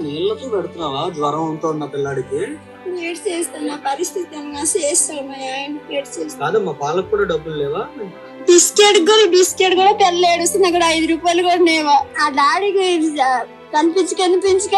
నీళ్ళతో పెడుతున్నావా జ్వరంతో ఉన్న పిల్లాడికి? ఏడ్ చేస్తాను, నా పరిస్థితి అన్నా చేస్తాను. మా ఆయన ఏడ్ చేస్తాను. కాదమ్మా, పాలకు కూడా డబ్బులు లేవా? బిస్కెట్ కూడా తెల్ల ఏడుస్తుంది. అక్కడ 5 రూపాయలు కూడా లేవా. ఆ డాడీకి కనిపించక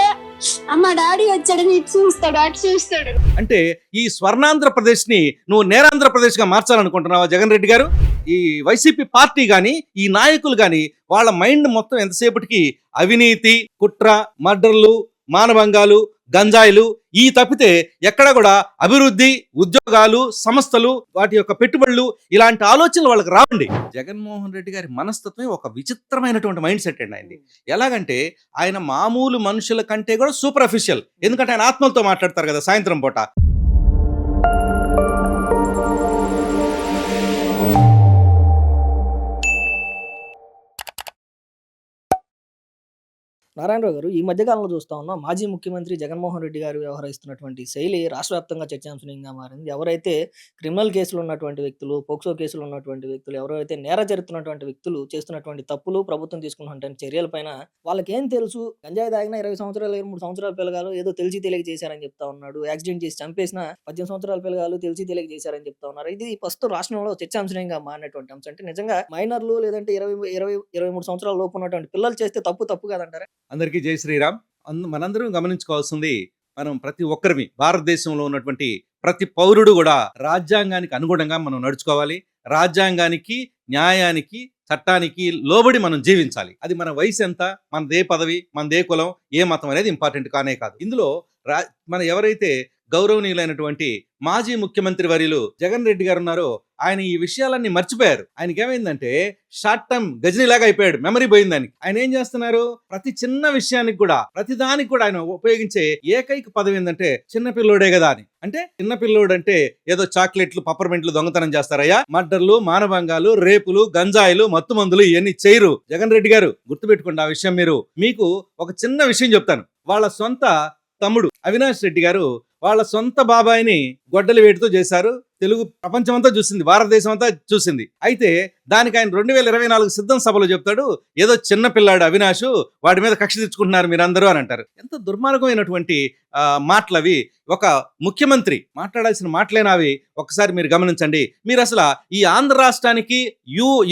అమ్మ డాడీ వచ్చాడని ఇటు చూస్తాడు, అటు చూస్తాడు. అంటే ఈ స్వర్ణాంధ్రప్రదేశ్ ని నువ్వు నేరాంధ్రప్రదేశ్ గా మార్చాలనుకుంటున్నావా జగన్ రెడ్డి గారు? ఈ వైసీపీ పార్టీ గాని, ఈ నాయకులు గాని, వాళ్ళ మైండ్ మొత్తం ఎంతసేపటికి అవినీతి, కుట్ర, మర్డర్లు, మానభంగాలు, గంజాయిలు ఈ తప్పితే ఎక్కడ కూడా అభివృద్ధి, ఉద్యోగాలు, సంస్థలు, వాటి యొక్క పెట్టుబడులు ఇలాంటి ఆలోచనలు వాళ్ళకి రావండి. జగన్మోహన్ రెడ్డి గారి మనస్తత్వం ఒక విచిత్రమైనటువంటి మైండ్ సెట్ అండి ఆయనది. ఎలాగంటే ఆయన మామూలు మనుషుల కంటే కూడా సూపర్ అఫిషియల్. ఎందుకంటే ఆయన ఆత్మలతో మాట్లాడతారు కదా సాయంత్రం పూట. నారాయణరావు గారు, ఈ మధ్యకాలంలో చూస్తా ఉన్నాం మాజీ ముఖ్యమంత్రి జగన్మోహన్ రెడ్డి గారు వ్యవహరిస్తున్నటువంటి శైలి రాష్ట్ర వ్యాప్తంగా చర్చాంశనీయంగా మారింది. ఎవరైతే క్రిమినల్ కేసులు ఉన్నటువంటి వ్యక్తులు, పోక్సో కేసులు ఉన్నటువంటి వ్యక్తులు, ఎవరైతే నేర జరుగుతున్నటువంటి వ్యక్తులు చేస్తున్నటువంటి తప్పులు, ప్రభుత్వం తీసుకున్నటువంటి చర్యలపైన వాళ్ళకి ఏం తెలుసు, గంజాయి తాగిన 20 సంవత్సరాలు 23 సంవత్సరాల పిల్లగాలు ఏదో తెలిసి తెలియక చేశారని చెప్తా ఉన్నాడు. యాక్సిడెంట్ చేసి చంపేసిన 18 సంవత్సరాల పిల్లగాలు తెలిసి తెలియక చేశారని చెప్తా ఉన్నారు. ఇది ప్రస్తుతం రాష్ట్రంలో చర్చాంశనీయంగా మారినటువంటి అంశం. అంటే నిజంగా మైనర్లు లేదంటే 23 సంవత్సరాల లోపు ఉన్నటువంటి పిల్లలు చేస్తే తప్పు కాదంటారా? అందరికీ జై శ్రీరామ్. మనందరం గమనించుకోవాల్సింది, మనం ప్రతి ఒక్కరిమి భారతదేశంలో ఉన్నటువంటి ప్రతి పౌరుడు కూడా రాజ్యాంగానికి అనుగుణంగా మనం నడుచుకోవాలి. రాజ్యాంగానికి, న్యాయానికి, చట్టానికి లోబడి మనం జీవించాలి. అది మన వయసు ఎంత, మనదే పదవి, మనదే కులం, ఏ మతం అనేది ఇంపార్టెంట్ కానే కాదు. ఇందులో మన ఎవరైతే గౌరవనీయులైనటువంటి మాజీ ముఖ్యమంత్రి వర్యులు జగన్ రెడ్డి గారు ఉన్నారో ఆయన ఈ విషయాలన్నీ మర్చిపోయారు. ఆయనకి ఏమైందంటే షార్ట్ టర్మ్ గజనీలాగా అయిపోయాడు, మెమరీ పోయిందని. ఆయన ఏం చేస్తున్నారు, ప్రతి చిన్న విషయానికి కూడా, ప్రతి దానికి కూడా ఆయన ఉపయోగించే ఏకైక పదవి ఏంటంటే చిన్న పిల్లోడే కదా అని. అంటే చిన్న పిల్లోడు అంటే ఏదో చాక్లెట్లు, పప్పర్మెంట్లు దొంగతనం చేస్తారయ్యా. మర్డర్లు, మానభంగాలు, రేపులు, గంజాయిలు, మత్తు మందులు ఇవన్నీ చేయరు జగన్ రెడ్డి గారు. గుర్తుపెట్టుకోండి ఆ విషయం. మీకు ఒక చిన్న విషయం చెప్తాను. వాళ్ళ సొంత తమ్ముడు అవినాష్ రెడ్డి గారు వాళ్ళ సొంత బాబాయిని గొడ్డలి వేటుతో చేశారు. తెలుగు ప్రపంచం అంతా చూసింది, భారతదేశం అంతా చూసింది. అయితే దానికి ఆయన 2024 సిద్ధం సభలో చెప్తాడు, ఏదో చిన్న పిల్లాడు అవినాష్, వాడి మీద కక్ష తెచ్చుకుంటున్నారు మీరందరూ అని అంటారు. ఎంత దుర్మార్గమైనటువంటి మాటలు అవి. ఒక ముఖ్యమంత్రి మాట్లాడాల్సిన మాటలేనావి ఒకసారి మీరు గమనించండి. మీరు అసలు ఈ ఆంధ్ర రాష్ట్రానికి,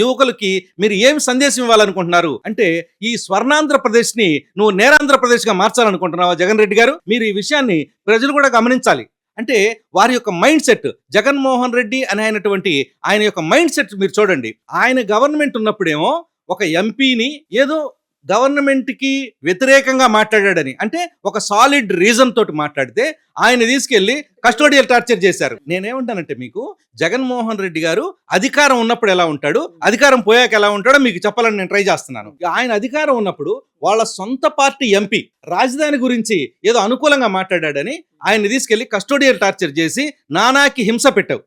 యువకులకి మీరు ఏం సందేశం ఇవ్వాలనుకుంటున్నారు? అంటే ఈ స్వర్ణాంధ్రప్రదేశ్ ని నువ్వు నేరాంధ్రప్రదేశ్ గా మార్చాలనుకుంటున్నావా జగన్ రెడ్డి గారు? మీరు ఈ విషయాన్ని ప్రజలు కూడా గమనించాలి. అంటే వారి యొక్క మైండ్ సెట్, జగన్మోహన్ రెడ్డి అని అయినటువంటి ఆయన యొక్క మైండ్ సెట్ మీరు చూడండి. ఆయన గవర్నమెంట్ ఉన్నప్పుడేమో ఒక ఎంపీని ఏదో గవర్నమెంట్ కి వ్యతిరేకంగా మాట్లాడాడని, అంటే ఒక సాలిడ్ రీజన్ తోటి మాట్లాడితే ఆయన తీసుకెళ్లి కస్టోడియల్ టార్చర్ చేశారు. నేనేమంటానంటే, మీకు జగన్మోహన్ రెడ్డి గారు అధికారం ఉన్నప్పుడు ఎలా ఉంటాడు, అధికారం పోయాక ఎలా ఉంటాడో మీకు చెప్పాలని నేను ట్రై చేస్తున్నాను. ఆయన అధికారం ఉన్నప్పుడు వాళ్ళ సొంత పార్టీ ఎంపీ రాజధాని గురించి ఏదో అనుకూలంగా మాట్లాడాడని ఆయన్ని తీసుకెళ్లి కస్టోడియల్ టార్చర్ చేసి నానాకి హింస పెట్టావు.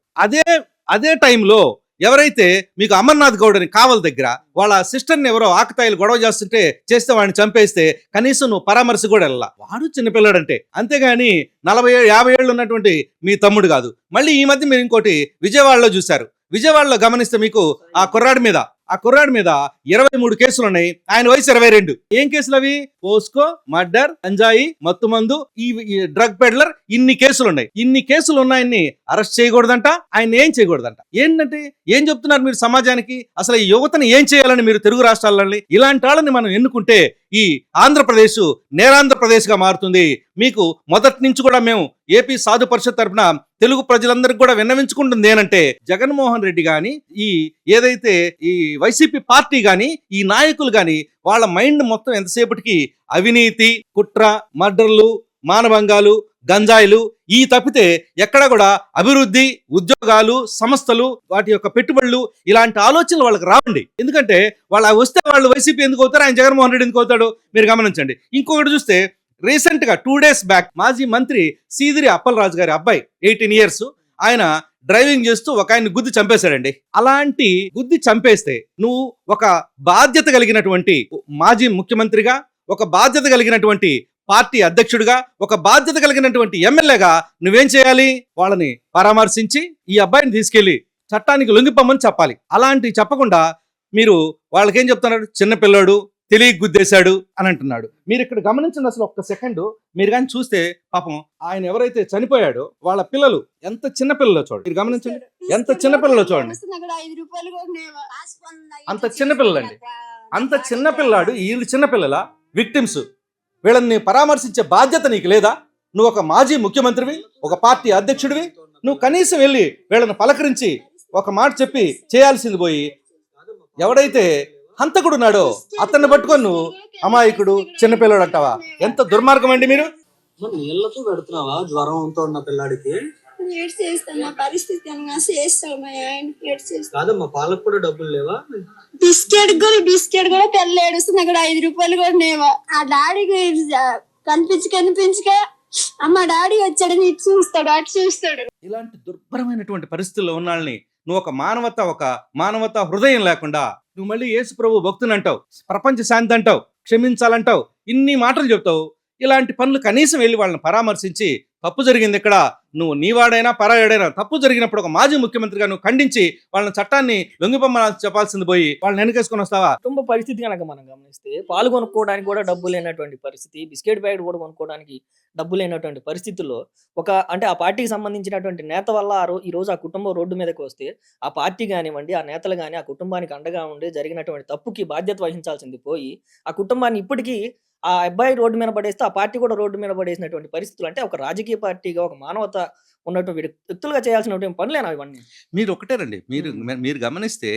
అదే టైంలో ఎవరైతే మీకు అమర్నాథ్ గౌడ్ అని కావల్ దగ్గర వాళ్ళ సిస్టర్ని ఎవరో ఆకతాయిలు గొడవ చేస్తే వాడిని చంపేస్తే కనీసం నువ్వు పరామర్శ కూడా వెళ్ళా. వాడు చిన్నపిల్లాడంటే, అంతేగాని 40-50 ఏళ్ళు ఉన్నటువంటి మీ తమ్ముడు కాదు. మళ్ళీ ఈ మధ్య మీరు ఇంకోటి విజయవాడలో చూశారు. విజయవాడలో గమనిస్తే మీకు ఆ కుర్రాడి మీద 23 కేసులు ఉన్నాయి. ఆయన వయసు 22. ఏం కేసులు అవి? పోస్కో, మర్డర్, గంజాయి, మత్తుమందు, ఈ డ్రగ్ పెడ్లర్, ఇన్ని కేసులు ఉన్నాయి. ఇన్ని కేసులు ఉన్నాయన్ని అరెస్ట్ చేయకూడదంట, ఆయన ఏం చేయకూడదంట. ఏంటంటే ఏం చెప్తున్నారు మీరు సమాజానికి? అసలు ఈ యువతని ఏం చేయాలని మీరు తెలుగు రాష్ట్రాలని ఇలాంటి వాళ్ళని మనం ఎన్నుకుంటే ఈ ఆంధ్రప్రదేశ్ నేరాంధ్రప్రదేశ్ గా మారుతుంది. మీకు మొదటి నుంచి కూడా మేము ఏపీ సాధు పరిషత్ తరఫున తెలుగు ప్రజలందరికీ కూడా విన్నవించుకుంటుంది ఏంటంటే, జగన్మోహన్ రెడ్డి గాని, ఏదైతే ఈ వైసీపీ పార్టీ గాని, ఈ నాయకులు గాని, వాళ్ళ మైండ్ మొత్తం ఎంతసేపటికి అవినీతి, కుట్ర, మర్డర్లు, మానభంగాలు, గంజాయిలు ఈ తప్పితే ఎక్కడ కూడా అభివృద్ధి, ఉద్యోగాలు, సంస్థలు, వాటి యొక్క పెట్టుబడులు ఇలాంటి ఆలోచనలు వాళ్ళకి రావండి. ఎందుకంటే వస్తే వాళ్ళు వైసీపీ ఎందుకు అవుతారు, ఆయన జగన్మోహన్ రెడ్డి ఎందుకు అవుతాడు మీరు గమనించండి. ఇంకొకటి చూస్తే రీసెంట్ గా 2 days బ్యాక్ మాజీ మంత్రి సీదిరి అప్పలరాజు గారి అబ్బాయి 18 years ఆయన డ్రైవింగ్ చేస్తూ ఒక ఆయన్ని గుద్ది చంపేశాడండి. అలాంటి గుద్ది చంపేస్తే నువ్వు ఒక బాధ్యత కలిగినటువంటి మాజీ ముఖ్యమంత్రిగా, ఒక బాధ్యత కలిగినటువంటి పార్టీ అధ్యక్షుడిగా, ఒక బాధ్యత కలిగినటువంటి ఎమ్మెల్యేగా నువ్వేం చేయాలి? వాళ్ళని పరామర్శించి ఈ అబ్బాయిని తీసుకెళ్లి చట్టానికి లొంగిపోమని చెప్పాలి. అలాంటివి చెప్పకుండా మీరు వాళ్ళకేం చెప్తున్నారు? చిన్నపిల్లాడు, తెలియ గుద్దేశాడు అని అంటున్నాడు. మీరు ఇక్కడ గమనించండి, అసలు ఒక్క సెకండ్ మీరు కానీ చూస్తే పాపం ఆయన ఎవరైతే చనిపోయాడో వాళ్ళ పిల్లలు ఎంత చిన్న పిల్లలో చూడండి, మీరు గమనించండి ఎంత చిన్న పిల్లలో చూడండి, అంత చిన్న పిల్లలండి, అంత చిన్న పిల్లాడు. వీళ్ళు చిన్న పిల్లల విక్టిమ్స్, వీళ్ళని పరామర్శించే బాధ్యత నీకు లేదా? నువ్వు ఒక మాజీ ముఖ్యమంత్రివి, ఒక పార్టీ అధ్యక్షుడివి, నువ్వు కనీసం వెళ్ళి వీళ్ళని పలకరించి ఒక మాట చెప్పి చేయాల్సింది పోయి ఎవడైతే హంతకుడు ఉన్నాడో అతన్ని పట్టుకొని నువ్వు అమాయకుడు చిన్నపిల్లడు అంటావా? ఎంత దుర్మార్గం అండి మీరు. మరి నీళ్ళతో పెడుతున్నావా జ్వరంతో ఉన్న పిల్లాడికి? కాదమ్మా, పాలకు కూడా డబ్బులు లేవా? బిస్కెట్ కూడా పిల్ల ఏడుస్తుంది అక్కడ 5 రూపాయలు కూడా లేవా? ఆ డాడీకి కనిపించక అమ్మ డాడీ వచ్చాడని ఇటు చూస్తాడు అటు చూస్తాడు. ఇలాంటి దుర్భరమైనటువంటి పరిస్థితుల్లో ఉన్న వాళ్ళని నువ్వు ఒక మానవత హృదయం లేకుండా నువ్వు మళ్ళీ యేసు ప్రభు భక్తుని అంటావు, ప్రపంచ శాంతి అంటావు, క్షమించాలంటావు, ఇన్ని మాటలు చెప్తావు. ఇలాంటి పనులు కనీసం వెళ్ళి వాళ్ళని పరామర్శించి తప్పు జరిగింది ఇక్కడ, నువ్వు నీవాడైనా పరాయుడైనా తప్పు జరిగినప్పుడు ఒక మాజీ ముఖ్యమంత్రిగా నువ్వు ఖండించి వాళ్ళని చట్టాన్ని లొంగిపొమ్మని చెప్పాల్సింది పోయి వాళ్ళని వెనకేసుకొని వస్తావా? కుటుంబ పరిస్థితి కనుక మనం గమనిస్తే పాలు కొనుక్కోవడానికి కూడా డబ్బు లేనటువంటి పరిస్థితి, బిస్కెట్ ప్యాకెట్ కూడా కొనుక్కోవడానికి డబ్బు లేనటువంటి పరిస్థితుల్లో అంటే ఆ పార్టీకి సంబంధించినటువంటి నేత వల్ల ఈ రోజు ఆ కుటుంబం రోడ్డు మీదకి వస్తే ఆ పార్టీ కానివ్వండి, ఆ నేతలు కానీ ఆ కుటుంబానికి అండగా ఉండి జరిగినటువంటి తప్పుకి బాధ్యత వహించాల్సింది పోయి ఆ కుటుంబాన్ని ఇప్పటికీ ఆ అబ్బాయి రోడ్డు మీద పడేస్తే ఆ పార్టీ కూడా రోడ్డు మీద పడేసినటువంటి పరిస్థితులు. అంటే ఒక రాజకీయ పార్టీగా ఒక మానవత ఉన్నటువంటి వ్యక్తులుగా చేయాల్సినటువంటి పనులేనా ఇవన్నీ? మీరు ఒకటేనండి, మీరు గమనిస్తే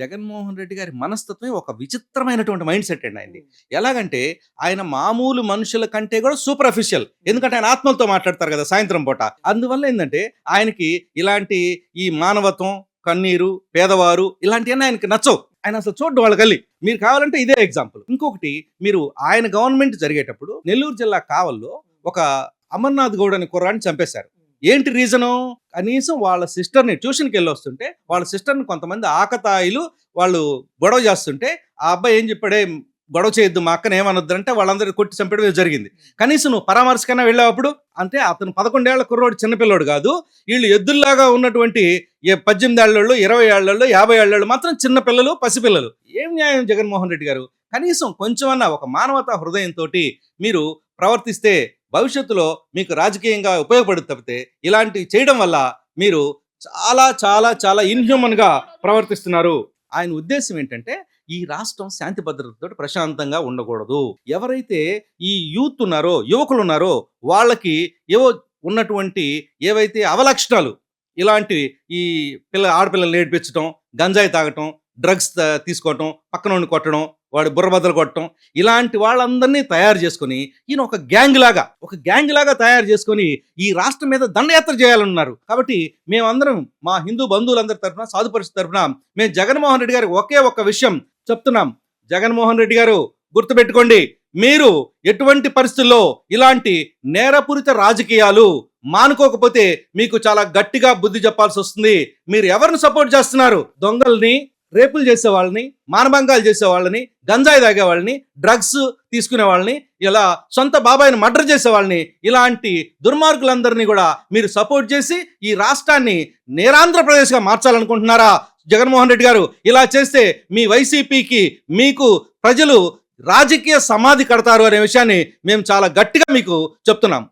జగన్మోహన్ రెడ్డి గారి మనస్తత్వం ఒక విచిత్రమైనటువంటి మైండ్ సెట్ అండి ఆయనది. ఎలాగంటే ఆయన మామూలు మనుషుల కంటే కూడా సూపర్ అఫిషియల్, ఎందుకంటే ఆయన ఆత్మలతో మాట్లాడతారు కదా సాయంత్రం పూట. అందువల్ల ఏంటంటే ఆయనకి ఇలాంటి ఈ మానవత్వం, కన్నీరు, పేదవారు ఇలాంటివన్నీ ఆయనకి నచ్చవు. ఆయన అసలు చూడ్డు వాళ్ళ గల్లి. మీరు కావాలంటే ఇదే ఎగ్జాంపుల్. ఇంకొకటి, మీరు ఆయన గవర్నమెంట్ జరిగేటప్పుడు నెల్లూరు జిల్లా కావల్లో ఒక అమర్నాథ్ గౌడ్ అని కుర్రాన్ని చంపేశారు. ఏంటి రీజను? కనీసం వాళ్ళ సిస్టర్ని ట్యూషన్కి వెళ్ళి వస్తుంటే వాళ్ళ సిస్టర్ని కొంతమంది ఆకతాయిలు వాళ్ళు గొడవ చేస్తుంటే ఆ అబ్బాయి ఏం చెప్పాడే, గొడవ చేయొద్దు మా అక్కని ఏమనొద్దంటే వాళ్ళందరూ కొట్టి చంపడం జరిగింది. కనీసం నువ్వు పరామర్శకైనా వెళ్ళావు? అంటే అతను 11 ఏళ్ల కుర్రోడు చిన్నపిల్లోడు కాదు. వీళ్ళు ఎద్దుల్లాగా ఉన్నటువంటి 18 ఏళ్ళోళ్ళు, 20 ఏళ్ళోళ్ళు, 50 ఏళ్ళోళ్ళు మాత్రం చిన్నపిల్లలు, పసిపిల్లలు. ఏం న్యాయం జగన్మోహన్ రెడ్డి గారు? కనీసం కొంచెమన్నా ఒక మానవతా హృదయంతో మీరు ప్రవర్తిస్తే భవిష్యత్తులో మీకు రాజకీయంగా ఉపయోగపడుతుంది. తప్పితే ఇలాంటివి చేయడం వల్ల మీరు చాలా చాలా చాలా ఇన్హ్యూమన్గా ప్రవర్తిస్తున్నారు. ఆయన ఉద్దేశం ఏంటంటే ఈ రాష్ట్రం శాంతి భద్రతతో ప్రశాంతంగా ఉండకూడదు. ఎవరైతే ఈ యూత్ ఉన్నారో, యువకులు ఉన్నారో వాళ్ళకి ఉన్నటువంటి ఏవైతే అవలక్షణాలు, ఇలాంటి ఈ ఆడపిల్లలు ఏడిపించడం, గంజాయి తాగటం, డ్రగ్స్ తీసుకోవటం, పక్కన కొట్టడం, వాడు బుర్రబద్దలు కొట్టడం, ఇలాంటి వాళ్ళందరినీ తయారు చేసుకొని ఈయన ఒక గ్యాంగ్ లాగా తయారు చేసుకొని ఈ రాష్ట్రం మీద దండయాత్ర చేయాలన్నారు. కాబట్టి మేమందరం మా హిందూ బంధువులందరి తరఫున, సాధు పరిషత్ తరఫున మేము జగన్మోహన్ రెడ్డి గారికి ఒక్క విషయం చెప్తున్నాం. జగన్మోహన్ రెడ్డి గారు గుర్తుపెట్టుకోండి, మీరు ఎటువంటి పరిస్థితుల్లో ఇలాంటి నేరపూరిత రాజకీయాలు మానుకోకపోతే మీకు చాలా గట్టిగా బుద్ధి చెప్పాల్సి వస్తుంది. మీరు ఎవరిని సపోర్ట్ చేస్తున్నారు? దొంగల్ని, రేపులు చేసే వాళ్ళని, మానభంగాలు చేసే వాళ్ళని, గంజాయి తాగే వాళ్ళని, డ్రగ్స్ తీసుకునే వాళ్ళని, ఇలా సొంత బాబాయిని మర్డర్ చేసే వాళ్ళని, ఇలాంటి దుర్మార్గులందరినీ కూడా మీరు సపోర్ట్ చేసి ఈ రాష్ట్రాన్ని నేరాంధ్రప్రదేశ్గా మార్చాలనుకుంటున్నారా? జగన్మోహన్ రెడ్డి గారు ఇలా చేస్తే మీ వైసీపీకి, మీకు ప్రజలు రాజకీయ సమాధి కడతారు అనే విషయాన్ని మేము చాలా గట్టిగా మీకు చెప్తున్నాం.